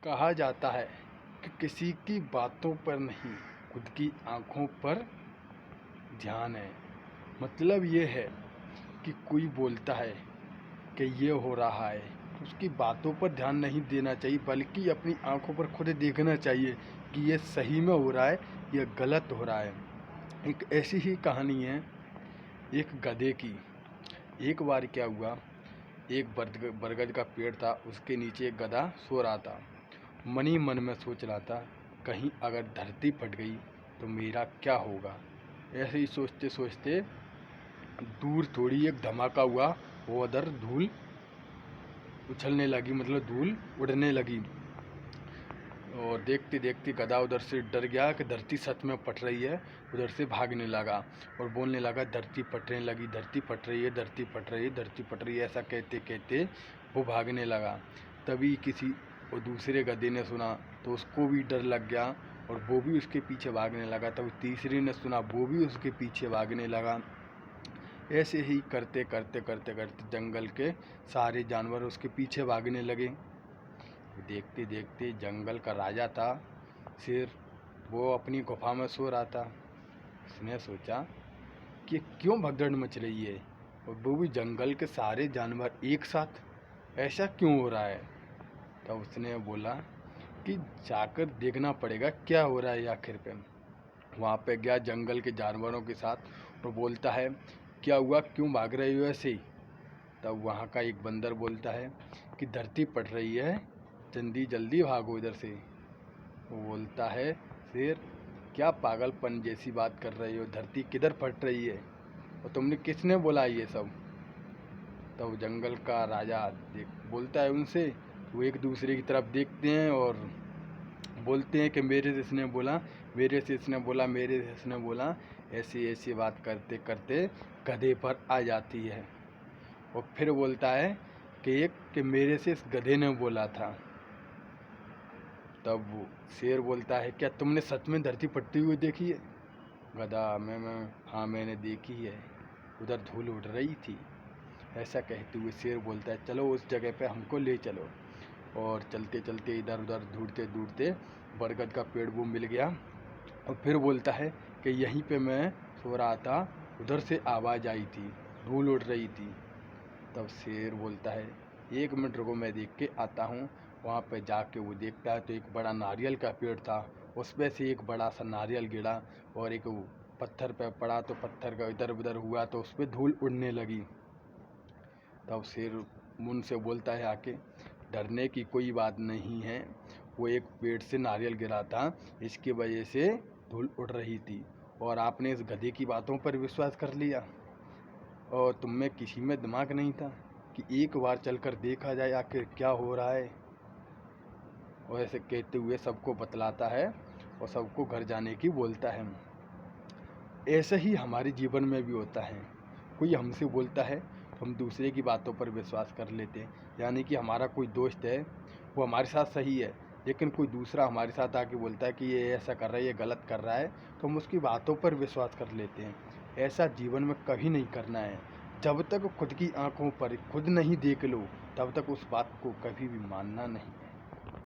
कहा जाता है कि किसी की बातों पर नहीं, खुद की आँखों पर ध्यान है। मतलब ये है कि कोई बोलता है कि ये हो रहा है, तो उसकी बातों पर ध्यान नहीं देना चाहिए, बल्कि अपनी आँखों पर खुद देखना चाहिए कि ये सही में हो रहा है या गलत हो रहा है। एक ऐसी ही कहानी है एक गधे की। एक बार क्या हुआ, एक बरगद का पेड़ था, उसके नीचे एक गधा सो रहा था। मन ही मन में सोच रहा था, कहीं अगर धरती फट गई तो मेरा क्या होगा। ऐसे ही सोचते सोचते दूर थोड़ी एक धमाका हुआ, वो उधर धूल उछलने लगी, मतलब धूल उड़ने लगी। और देखते देखते गधा उधर से डर गया कि धरती सच में फट रही है। उधर से भागने लगा और बोलने लगा, धरती फटने लगी, धरती फट रही है, धरती फट रही है, धरती फट रही है। ऐसा कहते कहते वो भागने लगा। तभी किसी और दूसरे गधे ने सुना तो उसको भी डर लग गया और वो भी उसके पीछे भागने लगा। तब तीसरे ने सुना, वो भी उसके पीछे भागने लगा। ऐसे ही करते करते करते करते जंगल के सारे जानवर उसके पीछे भागने लगे। देखते देखते जंगल का राजा था शेर, वो अपनी गुफा में सो रहा था। उसने सोचा कि क्यों भगदड़ मच रही है और वो भी जंगल के सारे जानवर एक साथ, ऐसा क्यों हो रहा है। तब उसने बोला कि जाकर देखना पड़ेगा क्या हो रहा है आखिर पे। वहाँ पे गया जंगल के जानवरों के साथ और बोलता है, क्या हुआ, क्यों भाग रहे हो ऐसे ही। तब वहाँ का एक बंदर बोलता है कि धरती फट रही है, जल्दी जल्दी भागो इधर से। वो बोलता है, शेर क्या पागलपन जैसी बात कर रही हो, धरती किधर फट रही है और तुमने किसने बोला ये सब। तब जंगल का राजा बोलता है उनसे। वो एक दूसरे की तरफ देखते हैं और बोलते हैं कि मेरे से इसने बोला, मेरे से इसने बोला, मेरे से इसने बोला। ऐसी ऐसी बात करते करते गधे पर आ जाती है और फिर बोलता है कि मेरे से इस गधे ने बोला था। तब वो शेर बोलता है, क्या तुमने सच में धरती फटती हुई देखी है। गधा, मैं हाँ मैंने देखी है, उधर धूल उड़ रही थी। ऐसा कहते हुए शेर बोलता है, चलो उस जगह पे हमको ले चलो। और चलते चलते इधर उधर ढूंढते ढूंढते बरगद का पेड़ वो मिल गया और फिर बोलता है कि यहीं पे मैं सो रहा था, उधर से आवाज़ आई थी, धूल उड़ रही थी। तब शेर बोलता है, 1 मिनट रुको, मैं देख के आता हूँ। वहाँ पे जाके वो देखता है तो एक बड़ा नारियल का पेड़ था, उस पे से एक बड़ा सा नारियल गिरा और एक पत्थर पे पड़ा तो पत्थर का इधर उधर हुआ तो उस पर धूल उड़ने लगी। तब शेर मुन से बोलता है आके, डरने की कोई बात नहीं है, वो एक पेड़ से नारियल गिरा था, इसकी वजह से धूल उड़ रही थी और आपने इस गधे की बातों पर विश्वास कर लिया और तुम में किसी में दिमाग नहीं था कि एक बार चलकर देखा जाए आखिर क्या हो रहा है। और ऐसे कहते हुए सबको बतलाता है और सबको घर जाने की बोलता है। ऐसे ही हमारे जीवन में भी होता है, कोई हमसे बोलता है तो हम दूसरे की बातों पर विश्वास कर लेते हैं। यानी कि हमारा कोई दोस्त है, वो हमारे साथ सही है, लेकिन कोई दूसरा हमारे साथ आके बोलता है कि ये ऐसा कर रहा है, ये गलत कर रहा है, तो हम उसकी बातों पर विश्वास कर लेते हैं। ऐसा जीवन में कभी नहीं करना है। जब तक खुद की आंखों पर खुद नहीं देख लो, तब तक उस बात को कभी भी मानना नहीं।